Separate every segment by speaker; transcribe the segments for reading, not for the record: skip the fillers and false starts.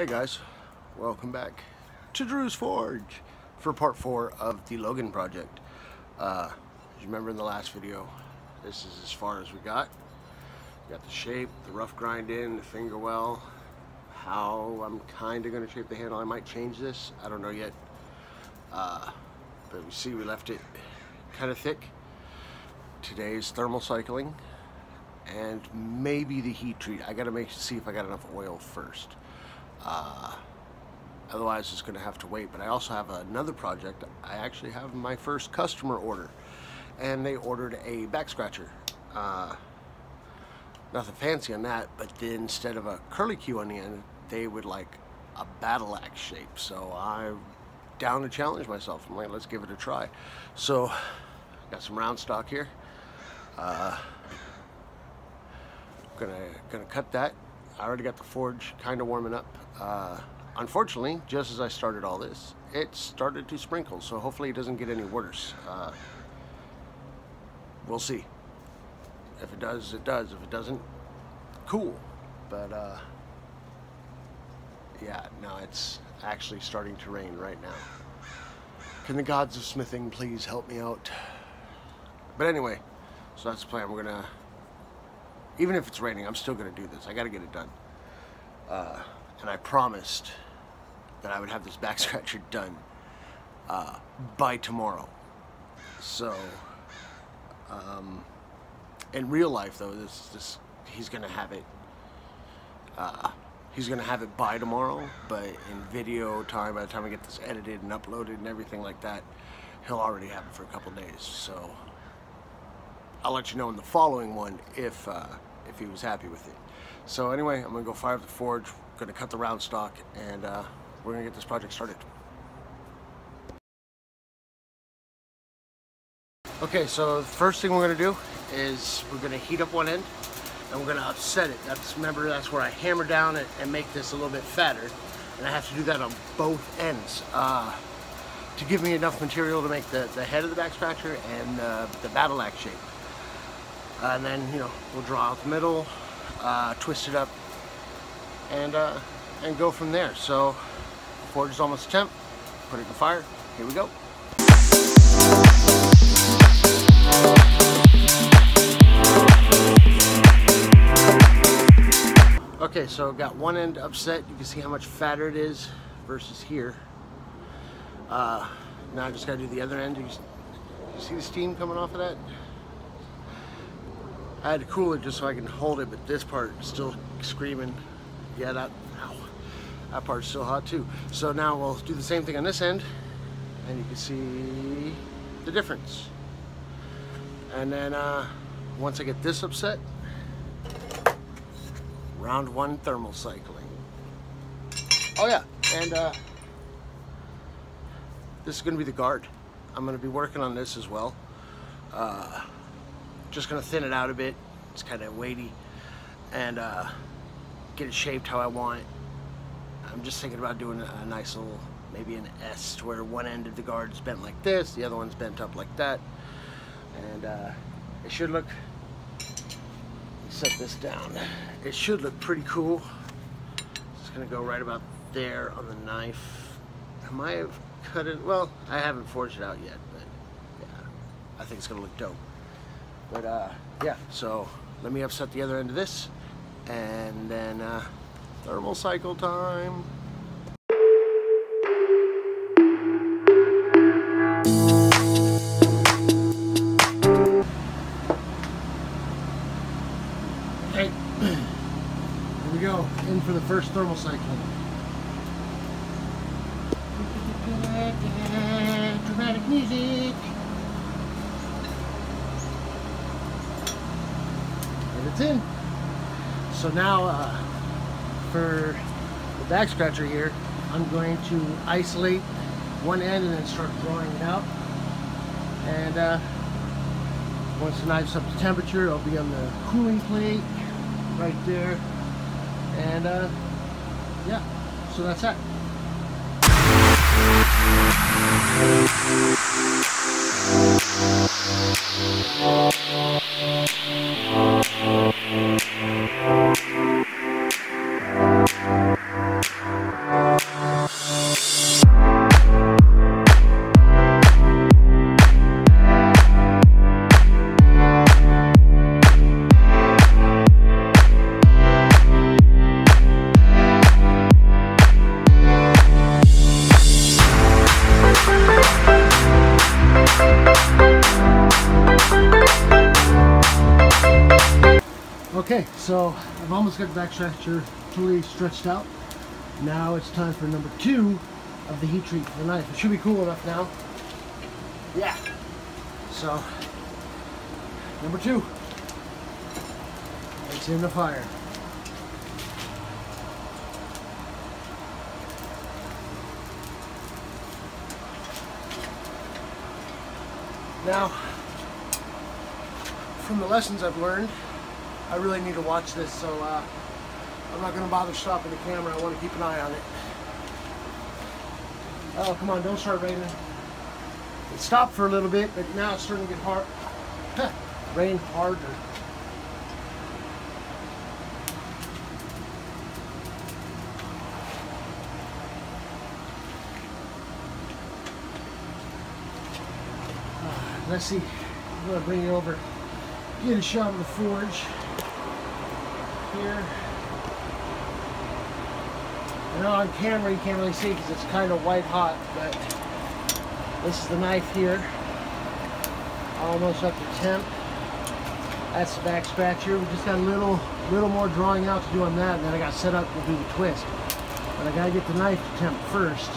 Speaker 1: Hey guys, welcome back to Drew's Forge for part 4 of the Logan project. As you remember in the last video, this is as far as we got. We got the shape, the rough grind in, the finger well, how I'm kind of going to shape the handle. I might change this, I don't know yet. But we see we left it kind of thick. Today's thermal cycling and maybe the heat treat. I gotta see if I got enough oil first. Otherwise it's gonna have to wait. But I also have another project. I actually have my first customer order, and they ordered a back scratcher. Nothing fancy on that, but then instead of a curly Q on the end, they would like a battle axe shape. So I'm down to challenge myself. I'm like, let's give it a try. So got some round stock here. Gonna cut that. I already got the forge kind of warming up. Unfortunately, just as I started all this, it started to sprinkle, so hopefully it doesn't get any worse. We'll see. If it does, it does. If it doesn't, cool. But yeah, no, it's actually starting to rain right now. Can the gods of smithing please help me out? But anyway, so that's the plan. We're gonna, even if it's raining, I'm still gonna do this. I gotta get it done. And I promised that I would have this back scratcher done by tomorrow. So, in real life though, he's gonna have it. He's gonna have it by tomorrow, but in video time, by the time I get this edited and uploaded and everything like that, he'll already have it for a couple days. So I'll let you know in the following one if he was happy with it. So anyway, I'm gonna go fire up the forge, gonna cut the round stock, and we're gonna get this project started. Okay, so the first thing we're gonna do is we're gonna heat up one end and we're gonna upset it. Remember, that's where I hammer down and make this a little bit fatter, and I have to do that on both ends to give me enough material to make the head of the back scratcher and the battle axe shape. And then, you know, we'll draw out the middle, twist it up, and go from there. So, forge is almost temp. Put it in the fire. Here we go. Okay, so got one end upset. You can see how much fatter it is versus here. Now I just gotta do the other end. You see the steam coming off of that? I had to cool it just so I can hold it, but this part is still screaming. Yeah, that part's still hot too. So now we'll do the same thing on this end, and you can see the difference. And then once I get this upset, round one thermal cycling. Oh yeah, and this is gonna be the guard. I'm gonna be working on this as well. Just gonna thin it out a bit. It's kind of weighty, and get it shaped how I want. I'm just thinking about doing a nice little, maybe an S, where one end of the guard is bent like this, the other one's bent up like that, and it should look. Set this down. It should look pretty cool. It's gonna go right about there on the knife. I might have cut it. Well, I haven't forged it out yet, but yeah, I think it's gonna look dope. But yeah, so let me upset the other end of this, and then thermal cycle time. Okay, here we go, in for the first thermal cycling. Dramatic music. And it's in. So now for the back scratcher here, I'm going to isolate one end and then start drawing it out. And once the knife's up to temperature, it'll be on the cooling plate right there. And yeah, so that's that. Okay, so I've almost got the back scratcher totally stretched out. Now it's time for number 2 of the heat treat for the knife. It should be cool enough now. Yeah. So, number 2. It's in the fire. Now, from the lessons I've learned, I really need to watch this, so I'm not going to bother stopping the camera. I want to keep an eye on it. Oh, come on, don't start raining. It stopped for a little bit, but now it's starting to get hard. Rain harder. Let's see. I'm going to bring it over. Get a shot of the forge here. I know on camera you can't really see because it's kind of white hot, but this is the knife here. Almost up to temp. That's the back scratcher. We just got a little more drawing out to do on that, and then I got set up to do the twist. But I gotta get the knife to temp first.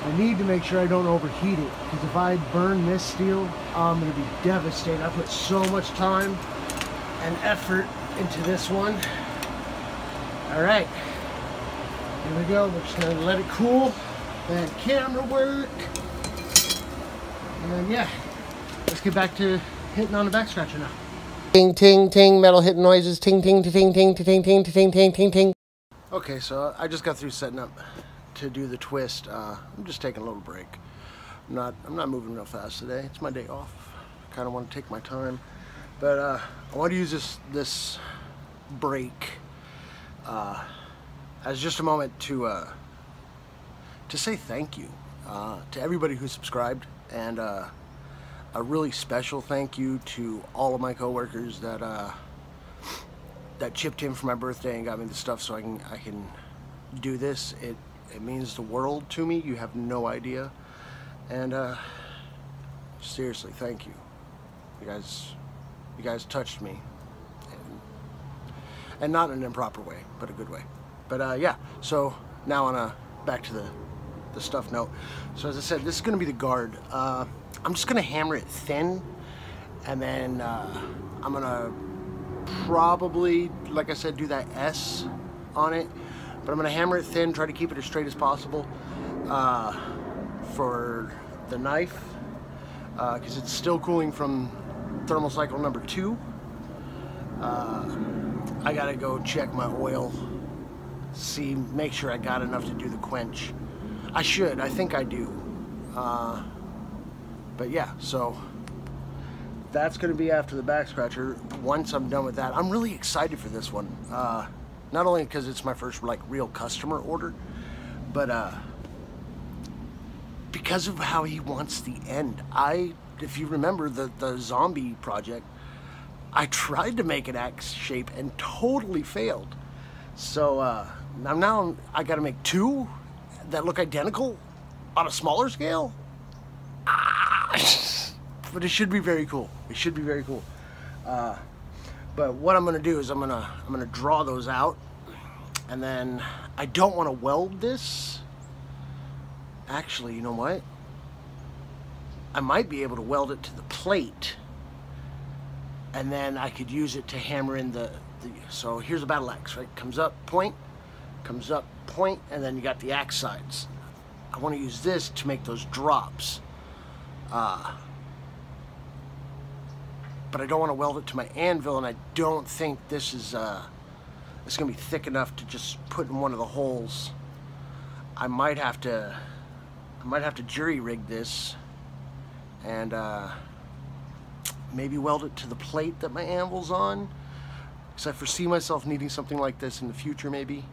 Speaker 1: I need to make sure I don't overheat it, because if I burn this steel, I'm going to be devastated. I put so much time and effort into this one. Alright, here we go. We're just going to let it cool, then camera work, and then yeah, let's get back to hitting on the back scratcher now. Ting, ting, ting, metal hitting noises, ting, ting, ting, ting, ting, ting, ting, ting, ting, ting, ting. Okay, so I just got through setting up to do the twist. I'm just taking a little break. I'm not moving real fast today. It's my day off. I kind of want to take my time, but I want to use this break as just a moment to say thank you to everybody who subscribed, and a really special thank you to all of my coworkers that chipped in for my birthday and got me the stuff so I can do this. It means the world to me. You have no idea. And seriously, thank you. You guys touched me. And not in an improper way, but a good way. But yeah, so now back to the stuff note. So as I said, this is gonna be the guard. I'm just gonna hammer it thin, and then I'm gonna probably, like I said, do that S on it. But I'm going to hammer it thin, try to keep it as straight as possible for the knife, because it's still cooling from thermal cycle number 2. I got to go check my oil, make sure I got enough to do the quench. I think I do. But yeah, so that's going to be after the back scratcher. Once I'm done with that, I'm really excited for this one. Not only because it's my first real customer order, but because of how he wants the end. If you remember the zombie project, I tried to make an X shape and totally failed. So now I got to make 2 that look identical on a smaller scale. But it should be very cool. It should be very cool. But what I'm gonna do is I'm gonna draw those out, and then I don't want to weld this. Actually, you know what? I might be able to weld it to the plate, and then I could use it to hammer in so here's a battle axe, right? Comes up, point, and then you got the axe sides. I want to use this to make those drops. But I don't want to weld it to my anvil, and I don't think this is it's gonna be thick enough to just put in one of the holes. I might have to jury rig this and maybe weld it to the plate that my anvil's on, because I foresee myself needing something like this in the future. Maybe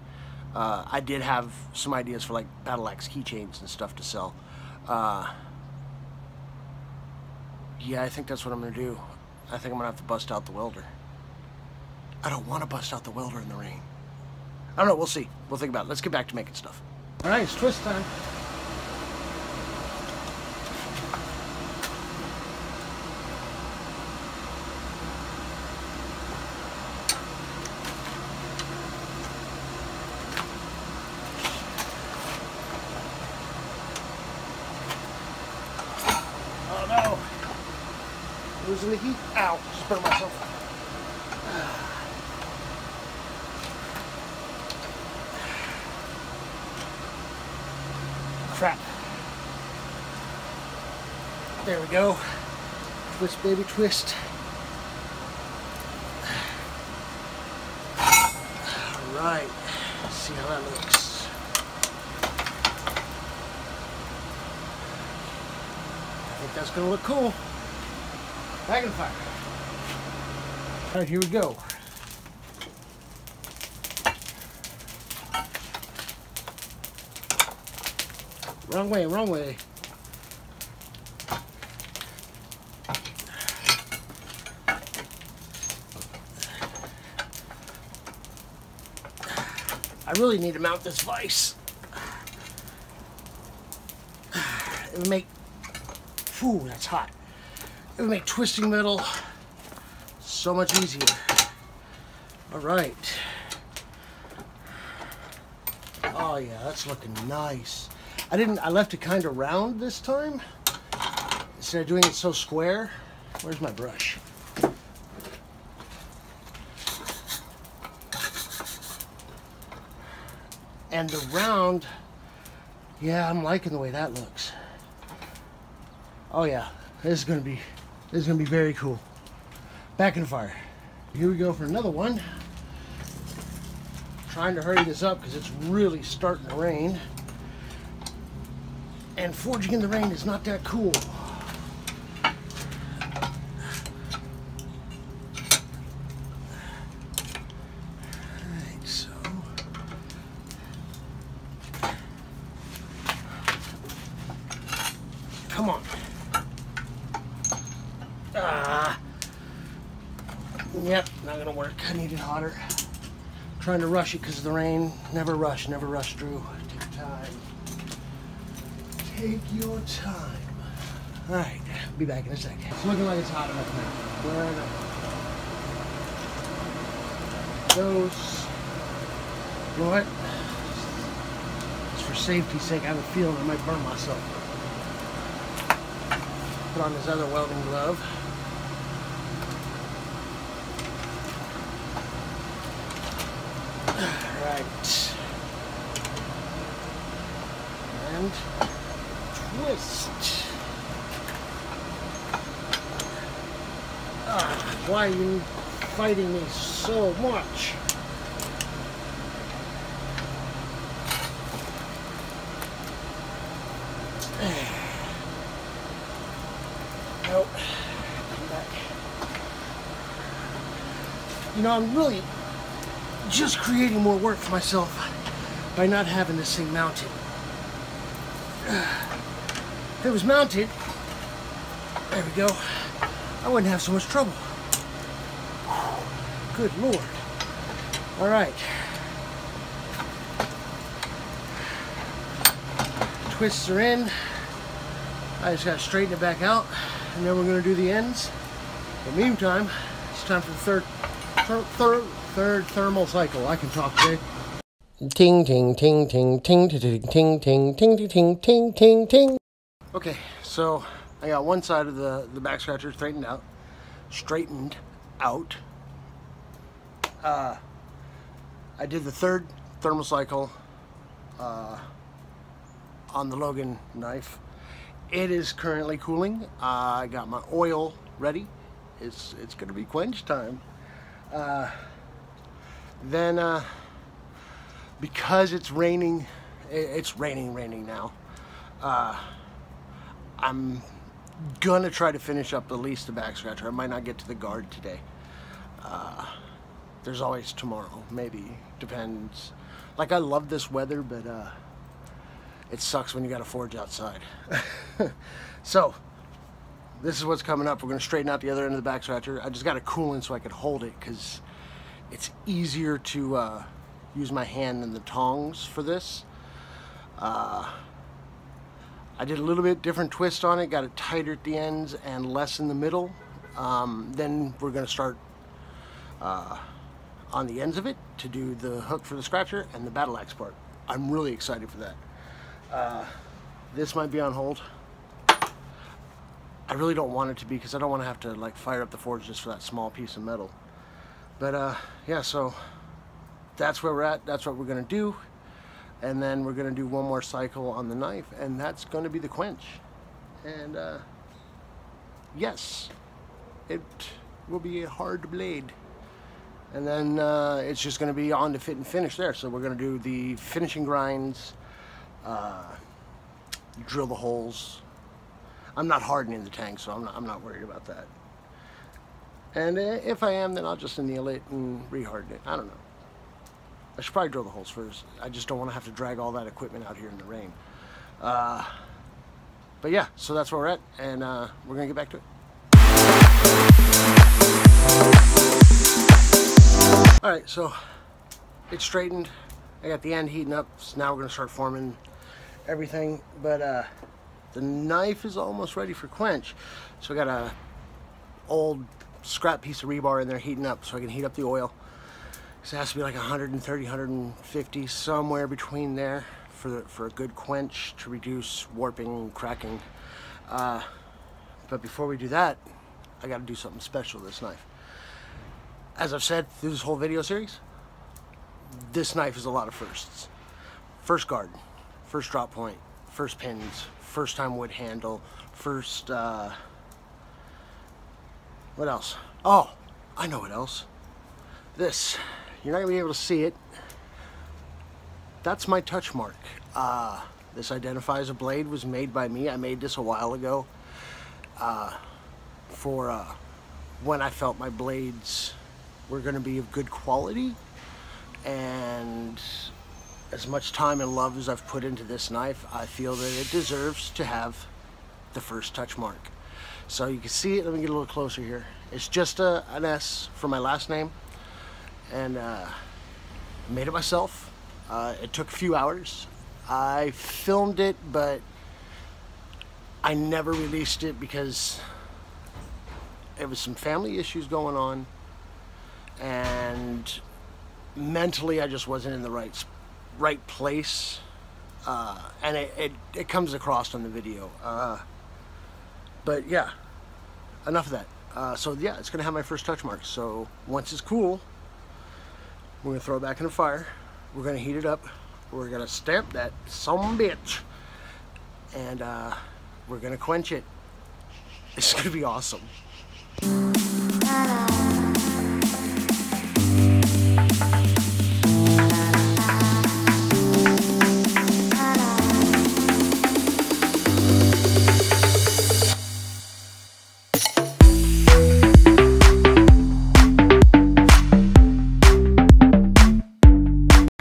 Speaker 1: I did have some ideas for like battle axe keychains and stuff to sell. Yeah, I think that's what I'm gonna do. I think I'm gonna have to bust out the welder. I don't want to bust out the welder in the rain. I don't know, we'll see. We'll think about it. Let's get back to making stuff. All right, it's twist time. losing the heat. Ow, just burned myself. Crap. There we go. Twist, baby, twist. All right. Let's see how that looks. I think that's gonna look cool. Back in the fire. All right, here we go. Wrong way, wrong way. I really need to mount this vise. It would make, whew, that's hot. It would make twisting metal so much easier. All right. Oh yeah, that's looking nice. I left it kind of round this time, instead of doing it so square. Where's my brush? And the round, yeah, I'm liking the way that looks. Oh yeah, this is gonna be very cool. Back in the fire. Here we go for another one. Trying to hurry this up because it's really starting to rain. And forging in the rain is not that cool. Alright, so come on. Yep, not gonna work. I need it hotter. Trying to rush it because of the rain. Never rush, Drew. Take your time. Take your time. Alright, be back in a second. It's looking like it's hot enough now. Where those. You know what? Just for safety's sake, I have a feeling I might burn myself. Put on this other welding glove. Alright. And twist. Why are you fighting me so much? Nope. Come back. You know, I'm really just creating more work for myself by not having this thing mounted. If it was mounted, there we go, I wouldn't have so much trouble. Good Lord. All right. Twists are in. I just gotta straighten it back out, and then we're gonna do the ends. But meantime, it's time for the third thermal cycle. I can talk today. Ting ting ting ting ting ting ting ting ting ting ting ting ting. Okay, so I got one side of the back scratcher straightened out. I did the third thermal cycle on the Logan knife. It is currently cooling. I got my oil ready. It's gonna be quench time. Then because it's raining now, I'm gonna try to finish up at least the back scratcher. I might not get to the guard today. There's always tomorrow, maybe, depends. Like, I love this weather, but it sucks when you gotta forge outside. So this is what's coming up. We're gonna straighten out the other end of the back scratcher. I just got it cooling so I could hold it, because it's easier to use my hand than the tongs for this. I did a little bit different twist on it, got it tighter at the ends and less in the middle. Then we're gonna start on the ends of it to do the hook for the scratcher and the battle axe part. I'm really excited for that. This might be on hold. I really don't want it to be, because I don't want to have to like fire up the forge just for that small piece of metal. But yeah, so that's where we're at. That's what we're gonna do, and then we're gonna do one more cycle on the knife, and that's gonna be the quench. And yes, it will be a hard blade, and then it's just gonna be on to fit and finish there. So we're gonna do the finishing grinds, drill the holes. I'm not hardening the tank, so I'm not worried about that. And if I am, then I'll just anneal it and re-harden it. I don't know. I should probably drill the holes first. I just don't want to have to drag all that equipment out here in the rain. But yeah, so that's where we're at, and we're going to get back to it. Alright, so it's straightened. I got the end heating up, so now we're going to start forming everything. But the knife is almost ready for quench. So I got a old scrap piece of rebar in there heating up, so I can heat up the oil. So it has to be like 130, 150, somewhere between there for a good quench to reduce warping and cracking. But before we do that, I got to do something special with this knife. As I've said through this whole video series, this knife is a lot of firsts. First guard, first drop point, first pins, first time wood handle, first what else? Oh, I know what else. This. You're not going to be able to see it. That's my touch mark. This identifies a blade was made by me. I made this a while ago for when I felt my blades were going to be of good quality. And as much time and love as I've put into this knife, I feel that it deserves to have the first touch mark. So you can see it. Let me get a little closer here. It's just an S for my last name, and I made it myself. It took a few hours. I filmed it, but I never released it because it was some family issues going on, and mentally I just wasn't in the right place, and it comes across on the video. But yeah, enough of that. So yeah, it's gonna have my first touch mark. So once it's cool, we're gonna throw it back in the fire. We're gonna heat it up. We're gonna stamp that some bitch, and we're gonna quench it. It's gonna be awesome.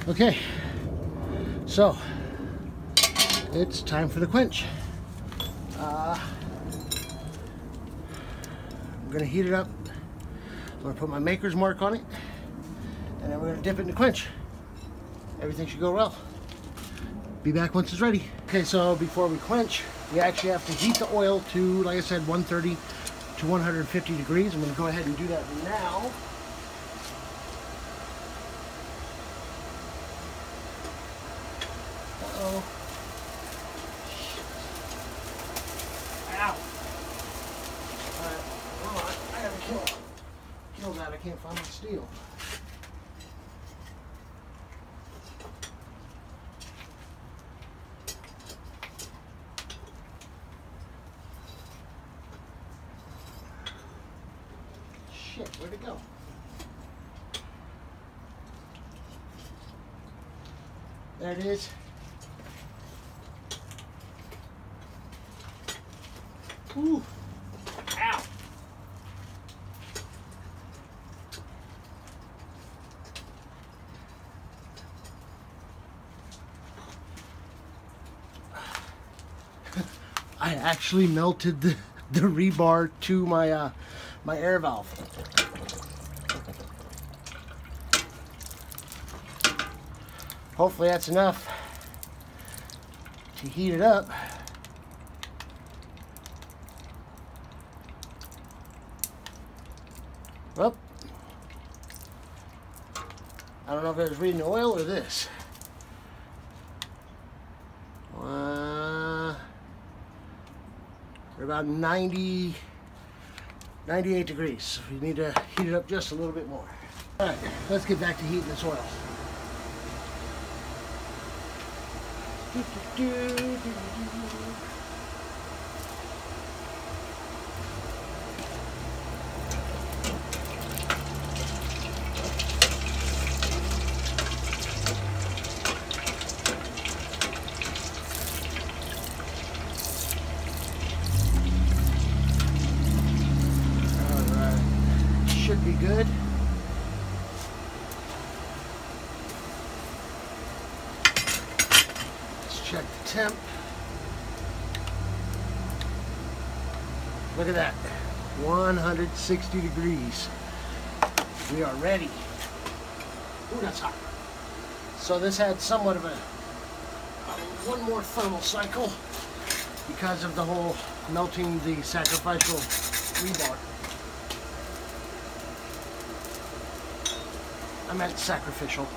Speaker 1: Okay, so it's time for the quench. I'm gonna heat it up. I'm gonna put my maker's mark on it, and then we're gonna dip it in the quench. Everything should go well. Be back once it's ready. Okay, so before we quench, we actually have to heat the oil to, like I said, 130 to 150 degrees. I'm gonna go ahead and do that now. Uh-oh. Ow. Alright, hold on. I gotta kill that. I can't find my steel. Shit, where'd it go? There it is. Ooh. Ow. I actually melted the rebar to my my air valve. Hopefully that's enough to heat it up. Well, I don't know if it was reading the oil or this. about 98 degrees. So you need to heat it up just a little bit more. All right, let's get back to heating this oil. Should be good. Let's check the temp. Look at that, 160 degrees. We are ready. Ooh, that's hot. So this had somewhat of a one more thermal cycle because of the whole melting the sacrificial rebar. I meant sacrificial.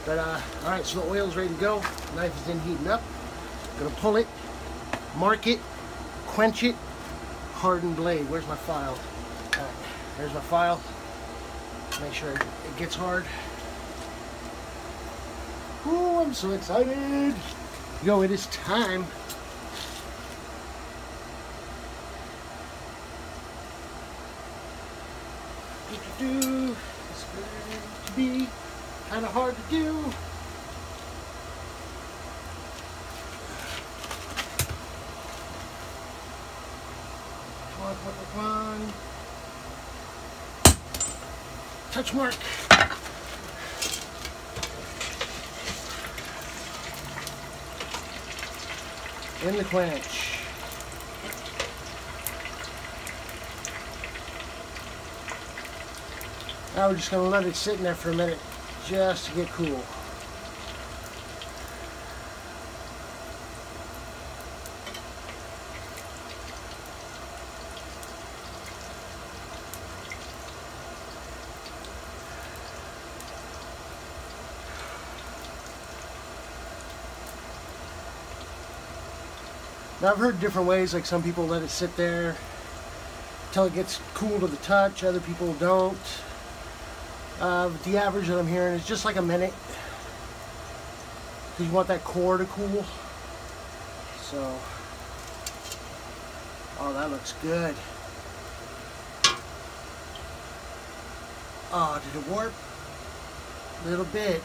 Speaker 1: But all right, so the oil's ready to go. Knife is in heating up. Gonna pull it, mark it, quench it, hardened blade. Where's my file? All right, there's my file. Make sure it gets hard. Ooh, I'm so excited. Yo, it is time. It's going to be kind of hard to do. Come on. Touch mark. In the quench. Now we're just going to let it sit in there for a minute just to get cool. Now I've heard different ways, like some people let it sit there until it gets cool to the touch, other people don't. But the average that I'm hearing is just like a minute, because you want that core to cool. So, oh, that looks good. Oh, did it warp? A little bit.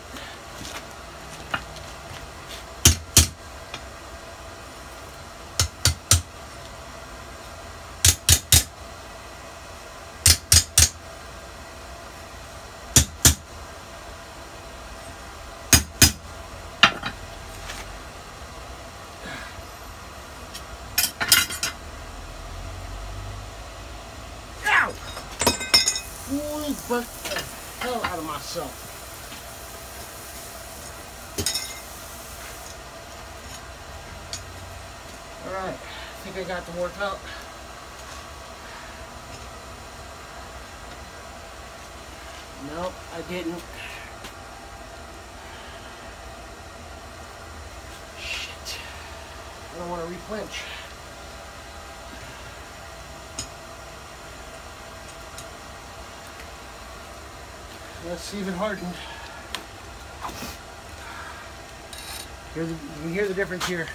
Speaker 1: But the hell out of myself. Alright, I think I got the warp out. Nope, I didn't. Shit. I don't want to replench. Let's see if it hardened. You can hear the difference here.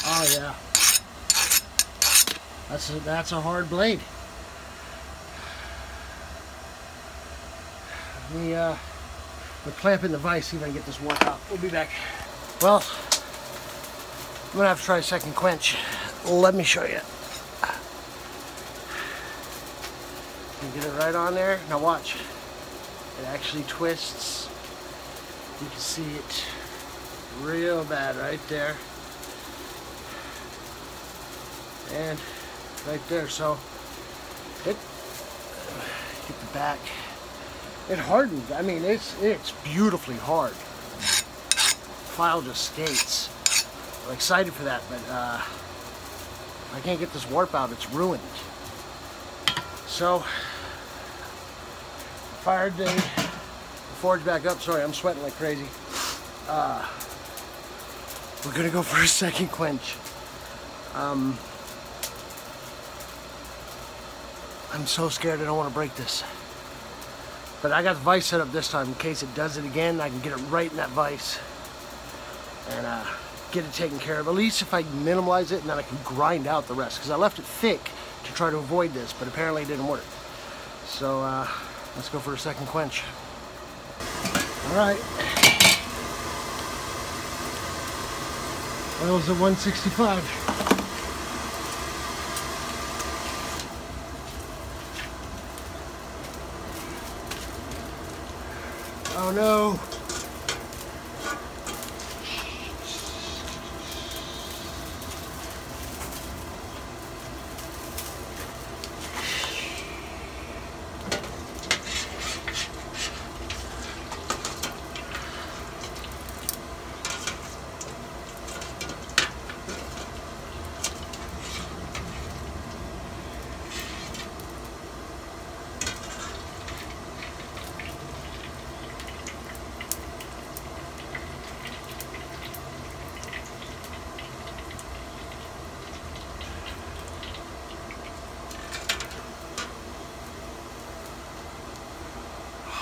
Speaker 1: Oh yeah, that's a hard blade. We're clamping the vise. See if I can get this work out. We'll be back. Well, I'm gonna have to try a second quench. Let me show you. Get it right on there. Now watch. It actually twists. You can see it real bad right there. And right there. So it get the back. It hardened. I mean, it's beautifully hard. File just skates. I'm excited for that, but if I can't get this warp out, it's ruined. So fired the forge back up. Sorry, I'm sweating like crazy. we're gonna go for a second quench. I'm so scared I don't want to break this. But I got the vise set up this time in case it does it again. I can get it right in that vise and get it taken care of. At least if I minimize it, and then I can grind out the rest, because I left it thick to try to avoid this, but apparently it didn't work. So let's go for a second quench. All right. Oil's at 165. Oh no.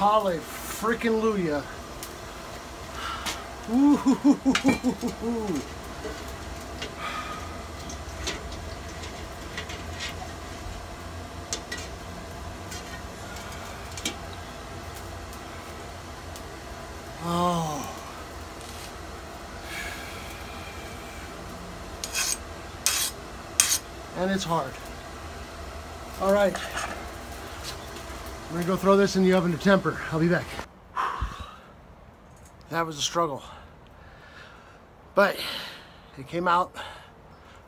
Speaker 1: Holly freaking Luya. Ooh. Oh. And it's hard. All right. I'm gonna go throw this in the oven to temper. I'll be back. That was a struggle. But it came out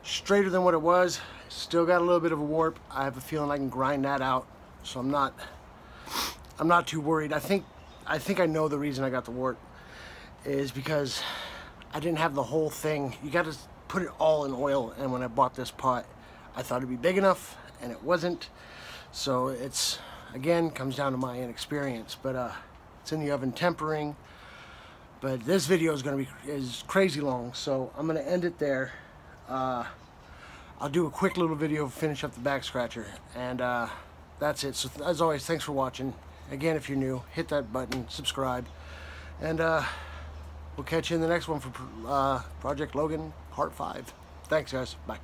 Speaker 1: straighter than what it was. Still got a little bit of a warp. I have a feeling I can grind that out. So I'm not too worried. I think I know the reason I got the warp is because I didn't have the whole thing. You got to put it all in oil, and when I bought this pot, I thought it'd be big enough, and it wasn't. So it's, again, comes down to my inexperience, but it's in the oven tempering. But this video is crazy long, so I'm gonna end it there. I'll do a quick little video, finish up the back scratcher, and that's it. So as always, thanks for watching. Again, if you're new, hit that button, subscribe, and we'll catch you in the next one for Project Logan Part 5. Thanks, guys. Bye.